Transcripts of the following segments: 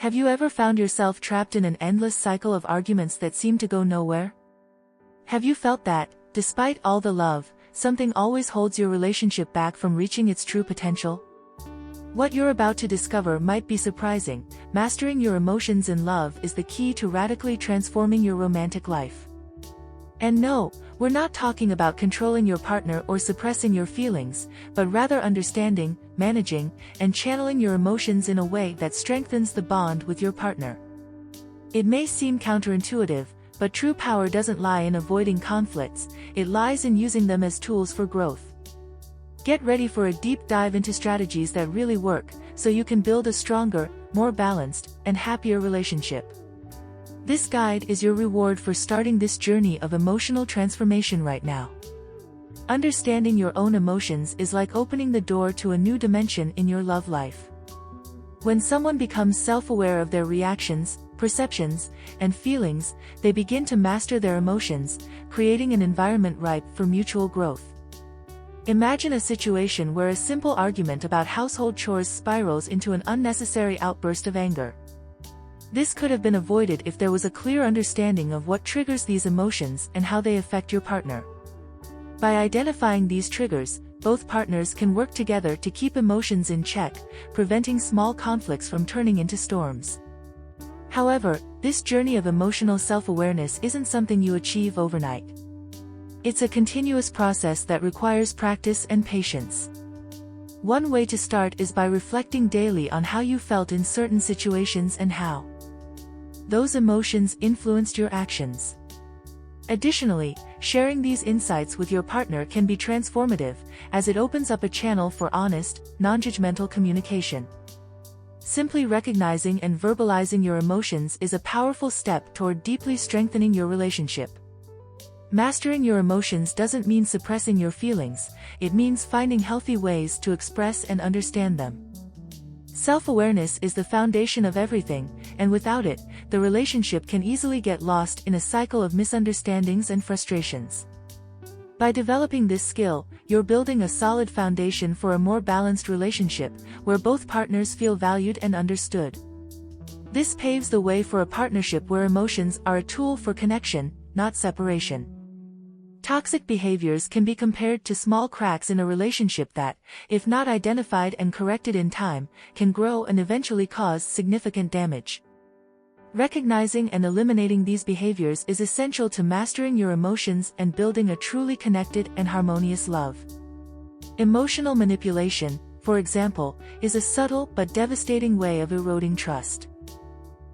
Have you ever found yourself trapped in an endless cycle of arguments that seem to go nowhere? Have you felt that, despite all the love, something always holds your relationship back from reaching its true potential? What you're about to discover might be surprising. Mastering your emotions in love is the key to radically transforming your romantic life. And no, we're not talking about controlling your partner or suppressing your feelings, but rather understanding, managing, and channeling your emotions in a way that strengthens the bond with your partner. It may seem counterintuitive, but true power doesn't lie in avoiding conflicts, it lies in using them as tools for growth. Get ready for a deep dive into strategies that really work, so you can build a stronger, more balanced, and happier relationship. This guide is your reward for starting this journey of emotional transformation right now. Understanding your own emotions is like opening the door to a new dimension in your love life. When someone becomes self-aware of their reactions, perceptions, and feelings, they begin to master their emotions, creating an environment ripe for mutual growth. Imagine a situation where a simple argument about household chores spirals into an unnecessary outburst of anger. This could have been avoided if there was a clear understanding of what triggers these emotions and how they affect your partner. By identifying these triggers, both partners can work together to keep emotions in check, preventing small conflicts from turning into storms. However, this journey of emotional self-awareness isn't something you achieve overnight. It's a continuous process that requires practice and patience. One way to start is by reflecting daily on how you felt in certain situations and how those emotions influenced your actions. Additionally, sharing these insights with your partner can be transformative, as it opens up a channel for honest, non-judgmental communication. Simply recognizing and verbalizing your emotions is a powerful step toward deeply strengthening your relationship. Mastering your emotions doesn't mean suppressing your feelings, it means finding healthy ways to express and understand them. Self-awareness is the foundation of everything, and without it, the relationship can easily get lost in a cycle of misunderstandings and frustrations. By developing this skill, you're building a solid foundation for a more balanced relationship, where both partners feel valued and understood. This paves the way for a partnership where emotions are a tool for connection, not separation. Toxic behaviors can be compared to small cracks in a relationship that, if not identified and corrected in time, can grow and eventually cause significant damage. Recognizing and eliminating these behaviors is essential to mastering your emotions and building a truly connected and harmonious love. Emotional manipulation, for example, is a subtle but devastating way of eroding trust.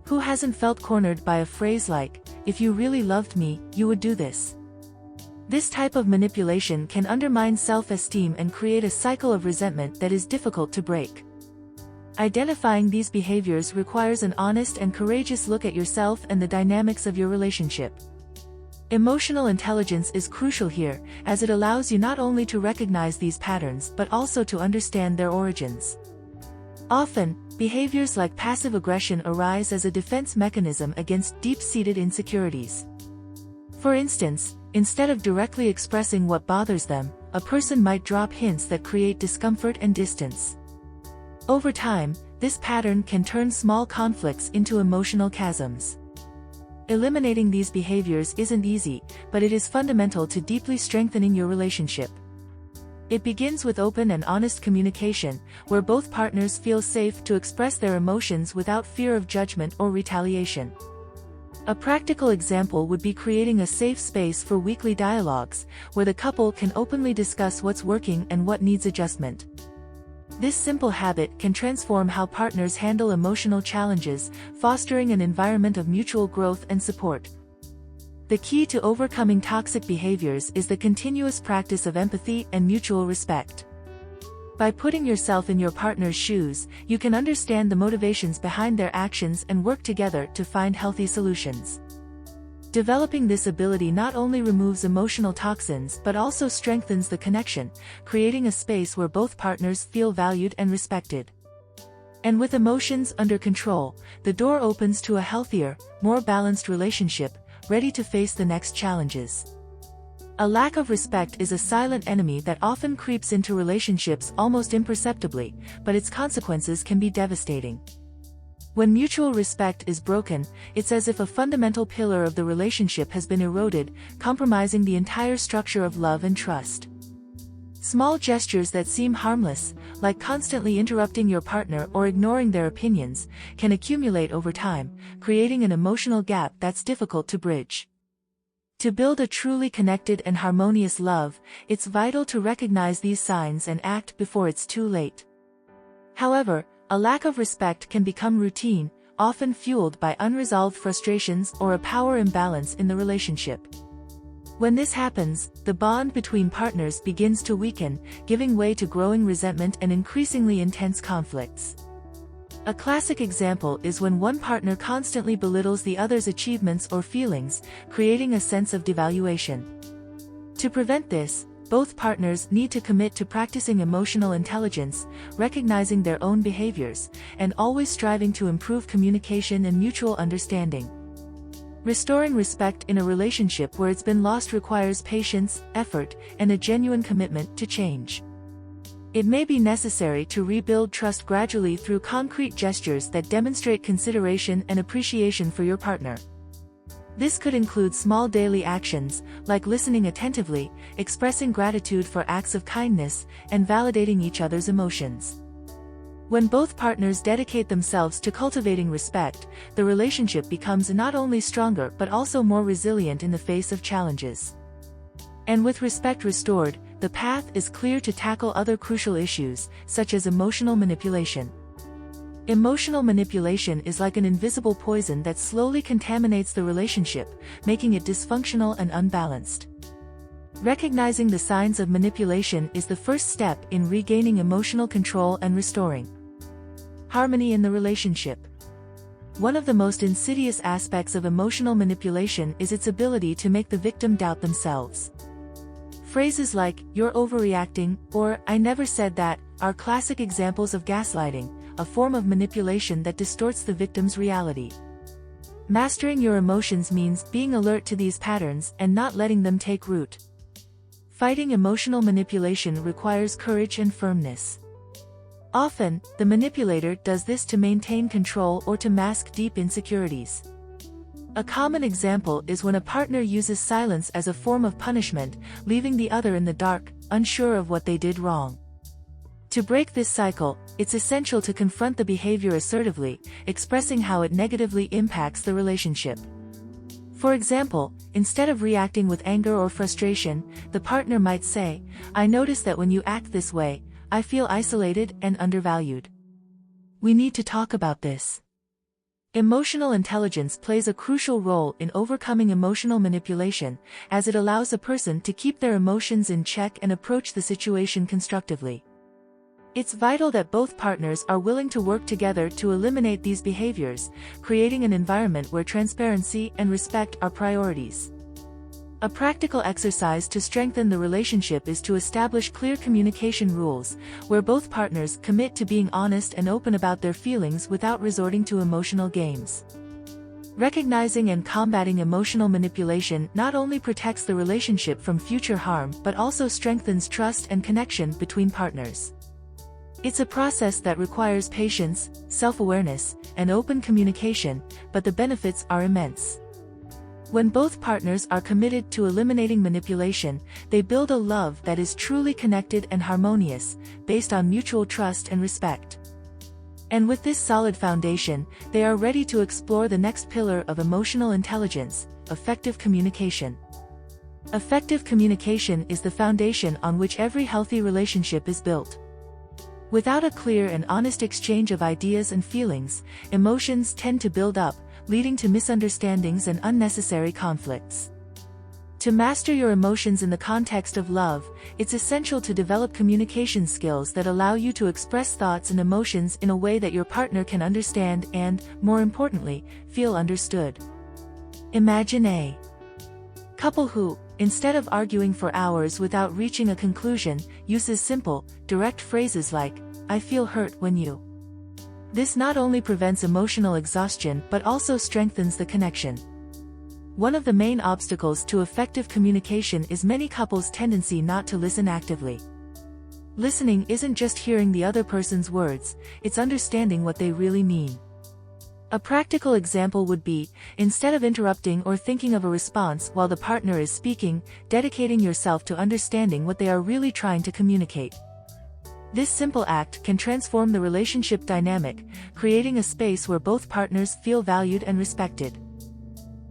Who hasn't felt cornered by a phrase like, "If you really loved me, you would do this"? This type of manipulation can undermine self-esteem and create a cycle of resentment that is difficult to break. Identifying these behaviors requires an honest and courageous look at yourself and the dynamics of your relationship. Emotional intelligence is crucial here, as it allows you not only to recognize these patterns but also to understand their origins. Often, behaviors like passive aggression arise as a defense mechanism against deep-seated insecurities. For instance, instead of directly expressing what bothers them, a person might drop hints that create discomfort and distance. Over time, this pattern can turn small conflicts into emotional chasms. Eliminating these behaviors isn't easy, but it is fundamental to deeply strengthening your relationship. It begins with open and honest communication, where both partners feel safe to express their emotions without fear of judgment or retaliation. A practical example would be creating a safe space for weekly dialogues, where the couple can openly discuss what's working and what needs adjustment. This simple habit can transform how partners handle emotional challenges, fostering an environment of mutual growth and support. The key to overcoming toxic behaviors is the continuous practice of empathy and mutual respect. By putting yourself in your partner's shoes, you can understand the motivations behind their actions and work together to find healthy solutions. Developing this ability not only removes emotional toxins but also strengthens the connection, creating a space where both partners feel valued and respected. And with emotions under control, the door opens to a healthier, more balanced relationship, ready to face the next challenges. A lack of respect is a silent enemy that often creeps into relationships almost imperceptibly, but its consequences can be devastating. When mutual respect is broken, it's as if a fundamental pillar of the relationship has been eroded, compromising the entire structure of love and trust. Small gestures that seem harmless, like constantly interrupting your partner or ignoring their opinions, can accumulate over time, creating an emotional gap that's difficult to bridge. To build a truly connected and harmonious love, it's vital to recognize these signs and act before it's too late. However, a lack of respect can become routine, often fueled by unresolved frustrations or a power imbalance in the relationship. When this happens, the bond between partners begins to weaken, giving way to growing resentment and increasingly intense conflicts. A classic example is when one partner constantly belittles the other's achievements or feelings, creating a sense of devaluation. To prevent this, both partners need to commit to practicing emotional intelligence, recognizing their own behaviors, and always striving to improve communication and mutual understanding. Restoring respect in a relationship where it's been lost requires patience, effort, and a genuine commitment to change. It may be necessary to rebuild trust gradually through concrete gestures that demonstrate consideration and appreciation for your partner. This could include small daily actions, like listening attentively, expressing gratitude for acts of kindness, and validating each other's emotions. When both partners dedicate themselves to cultivating respect, the relationship becomes not only stronger but also more resilient in the face of challenges. And with respect restored, the path is clear to tackle other crucial issues, such as emotional manipulation. Emotional manipulation is like an invisible poison that slowly contaminates the relationship, making it dysfunctional and unbalanced. Recognizing the signs of manipulation is the first step in regaining emotional control and restoring harmony in the relationship. One of the most insidious aspects of emotional manipulation is its ability to make the victim doubt themselves. Phrases like, "You're overreacting," or "I never said that," are classic examples of gaslighting, a form of manipulation that distorts the victim's reality. Mastering your emotions means being alert to these patterns and not letting them take root. Fighting emotional manipulation requires courage and firmness. Often, the manipulator does this to maintain control or to mask deep insecurities. A common example is when a partner uses silence as a form of punishment, leaving the other in the dark, unsure of what they did wrong. To break this cycle, it's essential to confront the behavior assertively, expressing how it negatively impacts the relationship. For example, instead of reacting with anger or frustration, the partner might say, "I notice that when you act this way, I feel isolated and undervalued. We need to talk about this." Emotional intelligence plays a crucial role in overcoming emotional manipulation, as it allows a person to keep their emotions in check and approach the situation constructively. It's vital that both partners are willing to work together to eliminate these behaviors, creating an environment where transparency and respect are priorities. A practical exercise to strengthen the relationship is to establish clear communication rules, where both partners commit to being honest and open about their feelings without resorting to emotional games. Recognizing and combating emotional manipulation not only protects the relationship from future harm but also strengthens trust and connection between partners. It's a process that requires patience, self-awareness, and open communication, but the benefits are immense. When both partners are committed to eliminating manipulation, they build a love that is truly connected and harmonious, based on mutual trust and respect. And with this solid foundation, they are ready to explore the next pillar of emotional intelligence, effective communication. Effective communication is the foundation on which every healthy relationship is built. Without a clear and honest exchange of ideas and feelings, emotions tend to build up, leading to misunderstandings and unnecessary conflicts. To master your emotions in the context of love, it's essential to develop communication skills that allow you to express thoughts and emotions in a way that your partner can understand and, more importantly, feel understood. Imagine a couple who, instead of arguing for hours without reaching a conclusion, uses simple, direct phrases like, "I feel hurt when you." This not only prevents emotional exhaustion but also strengthens the connection. One of the main obstacles to effective communication is many couples' tendency not to listen actively. Listening isn't just hearing the other person's words, it's understanding what they really mean. A practical example would be, instead of interrupting or thinking of a response while the partner is speaking, dedicating yourself to understanding what they are really trying to communicate. This simple act can transform the relationship dynamic, creating a space where both partners feel valued and respected.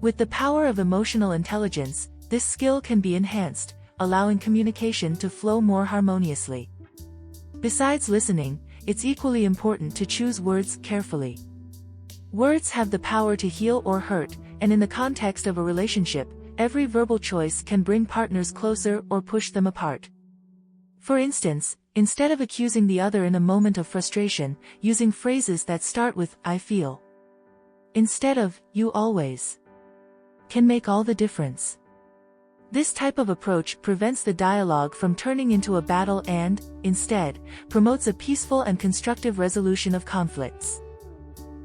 With the power of emotional intelligence, this skill can be enhanced, allowing communication to flow more harmoniously. Besides listening, it's equally important to choose words carefully. Words have the power to heal or hurt, and in the context of a relationship, every verbal choice can bring partners closer or push them apart. For instance, instead of accusing the other in a moment of frustration, using phrases that start with "I feel" instead of "you always" can make all the difference. This type of approach prevents the dialogue from turning into a battle and, instead, promotes a peaceful and constructive resolution of conflicts.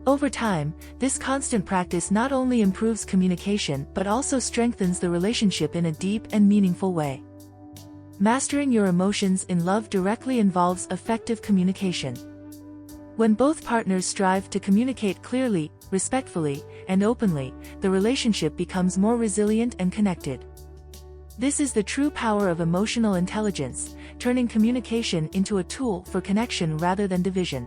Over time, this constant practice not only improves communication but also strengthens the relationship in a deep and meaningful way. Mastering your emotions in love directly involves effective communication. When both partners strive to communicate clearly, respectfully, and openly, the relationship becomes more resilient and connected. This is the true power of emotional intelligence, turning communication into a tool for connection rather than division.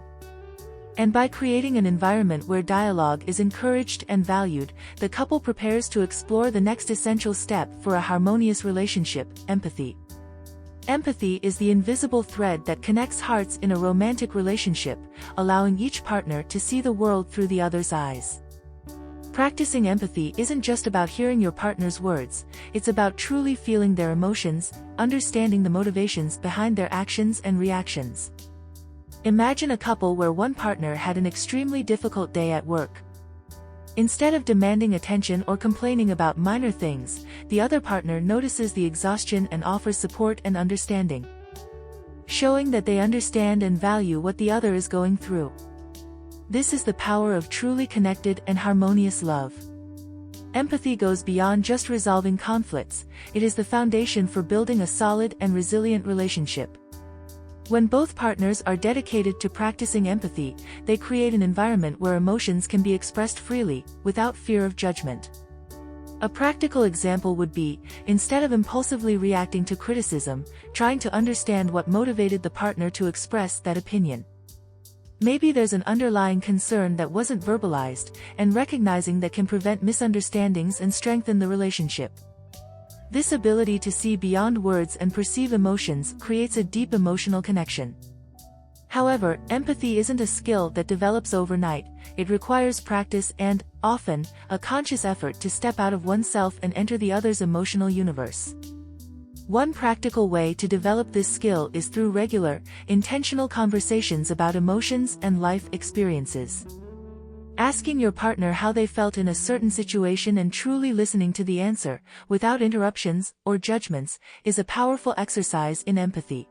And by creating an environment where dialogue is encouraged and valued, the couple prepares to explore the next essential step for a harmonious relationship: empathy. Empathy is the invisible thread that connects hearts in a romantic relationship, allowing each partner to see the world through the other's eyes. Practicing empathy isn't just about hearing your partner's words, it's about truly feeling their emotions, understanding the motivations behind their actions and reactions. Imagine a couple where one partner had an extremely difficult day at work. Instead of demanding attention or complaining about minor things, the other partner notices the exhaustion and offers support and understanding, showing that they understand and value what the other is going through. This is the power of truly connected and harmonious love. Empathy goes beyond just resolving conflicts, it is the foundation for building a solid and resilient relationship. When both partners are dedicated to practicing empathy, they create an environment where emotions can be expressed freely, without fear of judgment. A practical example would be, instead of impulsively reacting to criticism, trying to understand what motivated the partner to express that opinion. Maybe there's an underlying concern that wasn't verbalized, and recognizing that can prevent misunderstandings and strengthen the relationship. This ability to see beyond words and perceive emotions creates a deep emotional connection. However, empathy isn't a skill that develops overnight, it requires practice and, often, a conscious effort to step out of oneself and enter the other's emotional universe. One practical way to develop this skill is through regular, intentional conversations about emotions and life experiences. Asking your partner how they felt in a certain situation and truly listening to the answer, without interruptions or judgments, is a powerful exercise in empathy.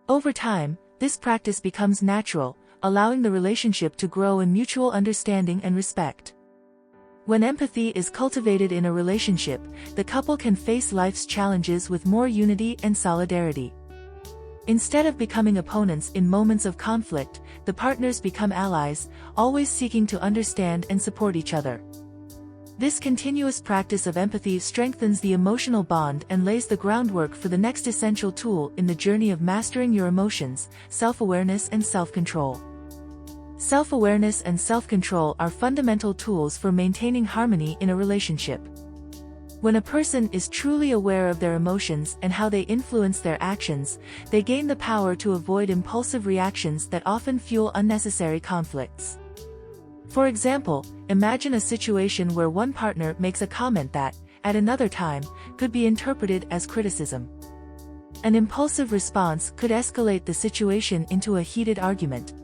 Over time, this practice becomes natural, allowing the relationship to grow in mutual understanding and respect. When empathy is cultivated in a relationship, the couple can face life's challenges with more unity and solidarity. Instead of becoming opponents in moments of conflict, the partners become allies, always seeking to understand and support each other. This continuous practice of empathy strengthens the emotional bond and lays the groundwork for the next essential tool in the journey of mastering your emotions: self-awareness and self-control. Self-awareness and self-control are fundamental tools for maintaining harmony in a relationship. When a person is truly aware of their emotions and how they influence their actions, they gain the power to avoid impulsive reactions that often fuel unnecessary conflicts. For example, imagine a situation where one partner makes a comment that, at another time, could be interpreted as criticism. An impulsive response could escalate the situation into a heated argument.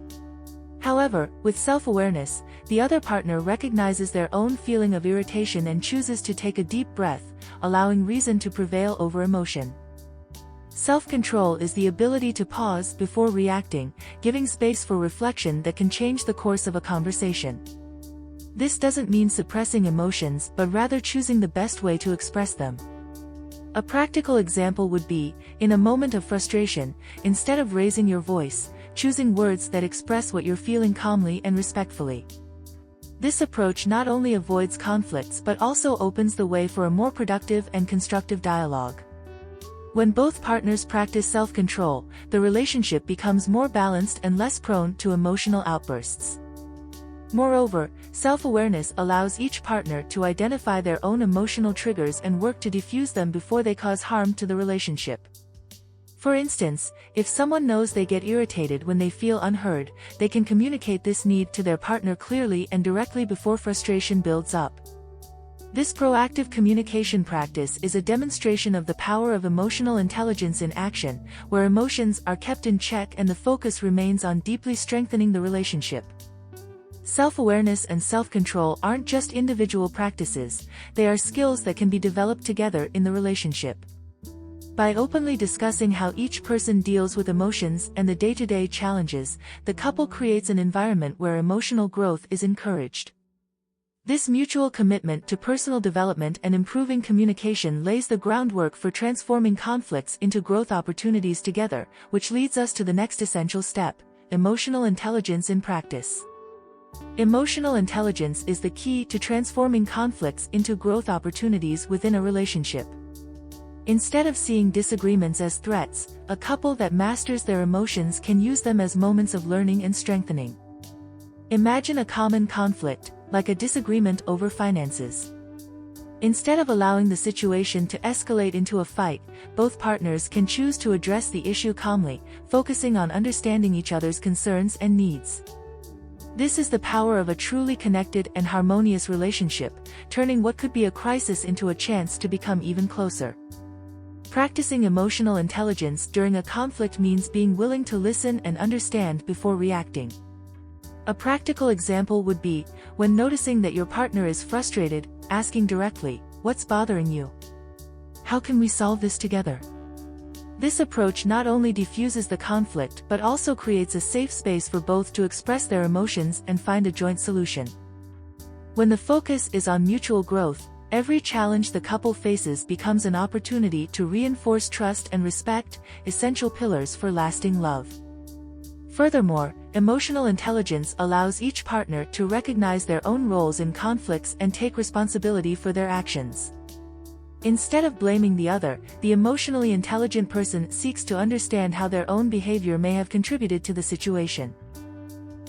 However, with self-awareness, the other partner recognizes their own feeling of irritation and chooses to take a deep breath, allowing reason to prevail over emotion. Self-control is the ability to pause before reacting, giving space for reflection that can change the course of a conversation. This doesn't mean suppressing emotions but rather choosing the best way to express them. A practical example would be, in a moment of frustration, instead of raising your voice, choosing words that express what you're feeling calmly and respectfully. This approach not only avoids conflicts but also opens the way for a more productive and constructive dialogue. When both partners practice self-control, the relationship becomes more balanced and less prone to emotional outbursts. Moreover, self-awareness allows each partner to identify their own emotional triggers and work to defuse them before they cause harm to the relationship. For instance, if someone knows they get irritated when they feel unheard, they can communicate this need to their partner clearly and directly before frustration builds up. This proactive communication practice is a demonstration of the power of emotional intelligence in action, where emotions are kept in check and the focus remains on deeply strengthening the relationship. Self-awareness and self-control aren't just individual practices, they are skills that can be developed together in the relationship. By openly discussing how each person deals with emotions and the day-to-day challenges, the couple creates an environment where emotional growth is encouraged. This mutual commitment to personal development and improving communication lays the groundwork for transforming conflicts into growth opportunities together, which leads us to the next essential step: emotional intelligence in practice. Emotional intelligence is the key to transforming conflicts into growth opportunities within a relationship. Instead of seeing disagreements as threats, a couple that masters their emotions can use them as moments of learning and strengthening. Imagine a common conflict, like a disagreement over finances. Instead of allowing the situation to escalate into a fight, both partners can choose to address the issue calmly, focusing on understanding each other's concerns and needs. This is the power of a truly connected and harmonious relationship, turning what could be a crisis into a chance to become even closer. Practicing emotional intelligence during a conflict means being willing to listen and understand before reacting. A practical example would be, when noticing that your partner is frustrated, asking directly, "What's bothering you? How can we solve this together?" This approach not only diffuses the conflict but also creates a safe space for both to express their emotions and find a joint solution. When the focus is on mutual growth, every challenge the couple faces becomes an opportunity to reinforce trust and respect, essential pillars for lasting love. Furthermore, emotional intelligence allows each partner to recognize their own roles in conflicts and take responsibility for their actions. Instead of blaming the other, the emotionally intelligent person seeks to understand how their own behavior may have contributed to the situation.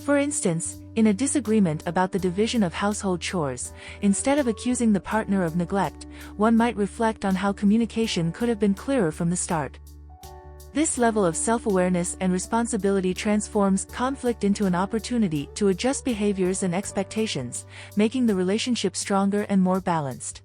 For instance, in a disagreement about the division of household chores, instead of accusing the partner of neglect, one might reflect on how communication could have been clearer from the start. This level of self-awareness and responsibility transforms conflict into an opportunity to adjust behaviors and expectations, making the relationship stronger and more balanced.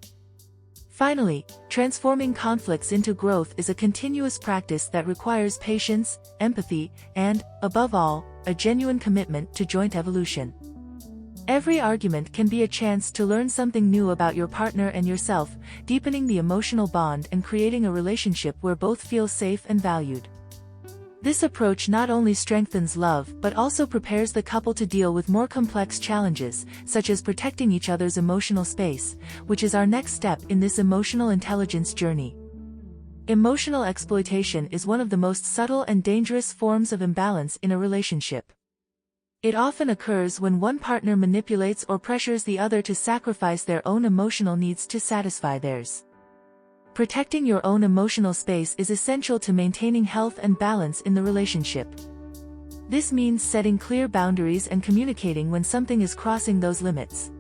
Finally, transforming conflicts into growth is a continuous practice that requires patience, empathy, and, above all, a genuine commitment to joint evolution. Every argument can be a chance to learn something new about your partner and yourself, deepening the emotional bond and creating a relationship where both feel safe and valued. This approach not only strengthens love but also prepares the couple to deal with more complex challenges, such as protecting each other's emotional space, which is our next step in this emotional intelligence journey. Emotional exploitation is one of the most subtle and dangerous forms of imbalance in a relationship. It often occurs when one partner manipulates or pressures the other to sacrifice their own emotional needs to satisfy theirs. Protecting your own emotional space is essential to maintaining health and balance in the relationship. This means setting clear boundaries and communicating when something is crossing those limits.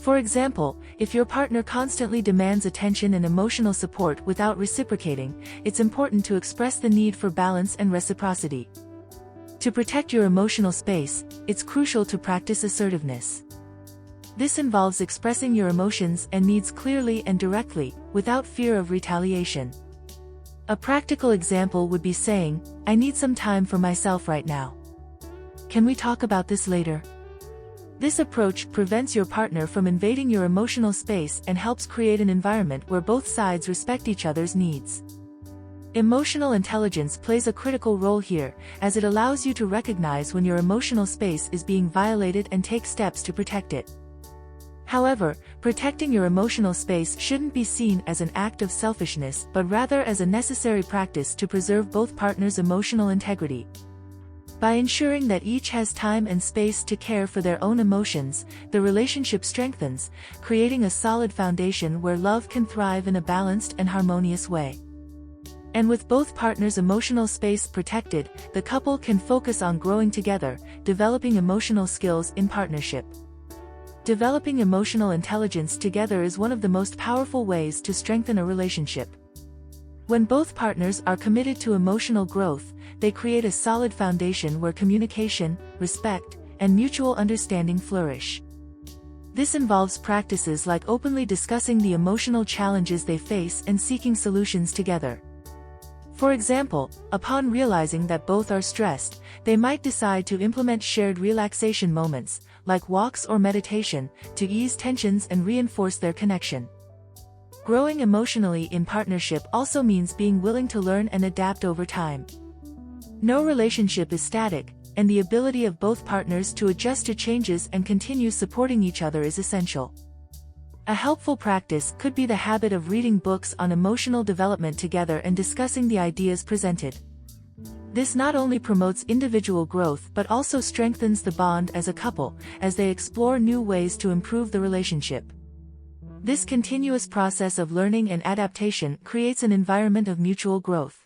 For example, if your partner constantly demands attention and emotional support without reciprocating, it's important to express the need for balance and reciprocity. To protect your emotional space, it's crucial to practice assertiveness. This involves expressing your emotions and needs clearly and directly, without fear of retaliation. A practical example would be saying, "I need some time for myself right now. Can we talk about this later?" This approach prevents your partner from invading your emotional space and helps create an environment where both sides respect each other's needs. Emotional intelligence plays a critical role here, as it allows you to recognize when your emotional space is being violated and take steps to protect it. However, protecting your emotional space shouldn't be seen as an act of selfishness but rather as a necessary practice to preserve both partners' emotional integrity. By ensuring that each has time and space to care for their own emotions, the relationship strengthens, creating a solid foundation where love can thrive in a balanced and harmonious way. And with both partners' emotional space protected, the couple can focus on growing together, developing emotional skills in partnership. Developing emotional intelligence together is one of the most powerful ways to strengthen a relationship. When both partners are committed to emotional growth, they create a solid foundation where communication, respect, and mutual understanding flourish. This involves practices like openly discussing the emotional challenges they face and seeking solutions together. For example, upon realizing that both are stressed, they might decide to implement shared relaxation moments, like walks or meditation, to ease tensions and reinforce their connection. Growing emotionally in partnership also means being willing to learn and adapt over time. No relationship is static, and the ability of both partners to adjust to changes and continue supporting each other is essential. A helpful practice could be the habit of reading books on emotional development together and discussing the ideas presented. This not only promotes individual growth but also strengthens the bond as a couple, as they explore new ways to improve the relationship. This continuous process of learning and adaptation creates an environment of mutual growth.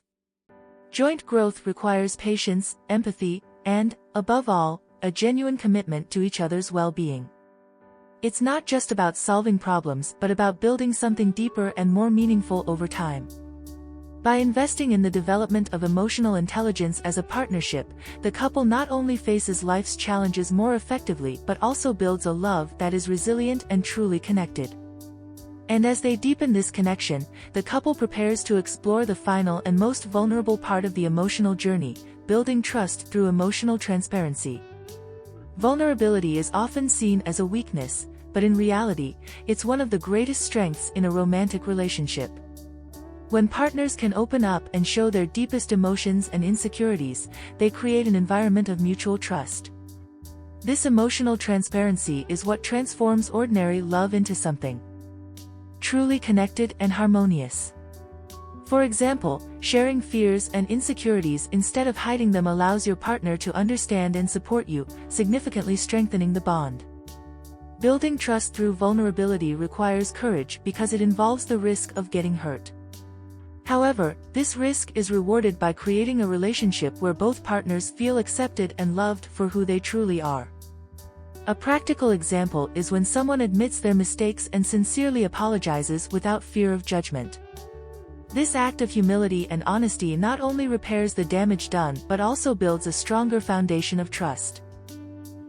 Joint growth requires patience, empathy, and, above all, a genuine commitment to each other's well-being. It's not just about solving problems but about building something deeper and more meaningful over time. By investing in the development of emotional intelligence as a partnership, the couple not only faces life's challenges more effectively but also builds a love that is resilient and truly connected. And as they deepen this connection, the couple prepares to explore the final and most vulnerable part of the emotional journey, building trust through emotional transparency. Vulnerability is often seen as a weakness, but in reality, it's one of the greatest strengths in a romantic relationship. When partners can open up and show their deepest emotions and insecurities, they create an environment of mutual trust. This emotional transparency is what transforms ordinary love into something truly connected and harmonious. For example, sharing fears and insecurities instead of hiding them allows your partner to understand and support you, significantly strengthening the bond. Building trust through vulnerability requires courage because it involves the risk of getting hurt. However, this risk is rewarded by creating a relationship where both partners feel accepted and loved for who they truly are. A practical example is when someone admits their mistakes and sincerely apologizes without fear of judgment. This act of humility and honesty not only repairs the damage done but also builds a stronger foundation of trust.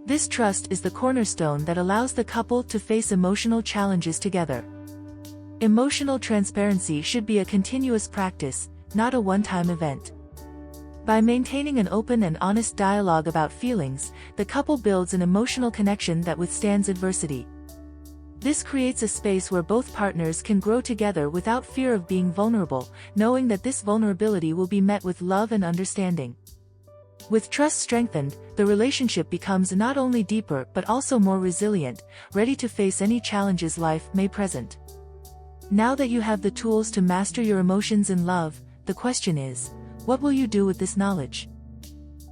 This trust is the cornerstone that allows the couple to face emotional challenges together. Emotional transparency should be a continuous practice, not a one-time event. By maintaining an open and honest dialogue about feelings, the couple builds an emotional connection that withstands adversity. This creates a space where both partners can grow together without fear of being vulnerable, knowing that this vulnerability will be met with love and understanding. With trust strengthened, the relationship becomes not only deeper but also more resilient, ready to face any challenges life may present. Now that you have the tools to master your emotions in love, the question is, what will you do with this knowledge?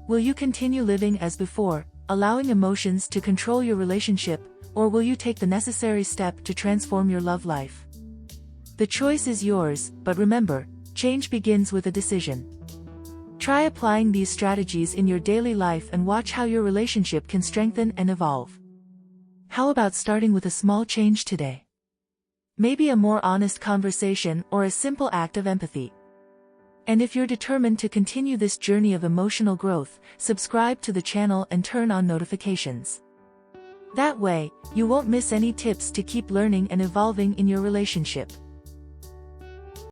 Will you continue living as before, allowing emotions to control your relationship, or will you take the necessary step to transform your love life? The choice is yours, but remember, change begins with a decision. Try applying these strategies in your daily life and watch how your relationship can strengthen and evolve. How about starting with a small change today? Maybe a more honest conversation or a simple act of empathy. And if you're determined to continue this journey of emotional growth, subscribe to the channel and turn on notifications. That way, you won't miss any tips to keep learning and evolving in your relationship.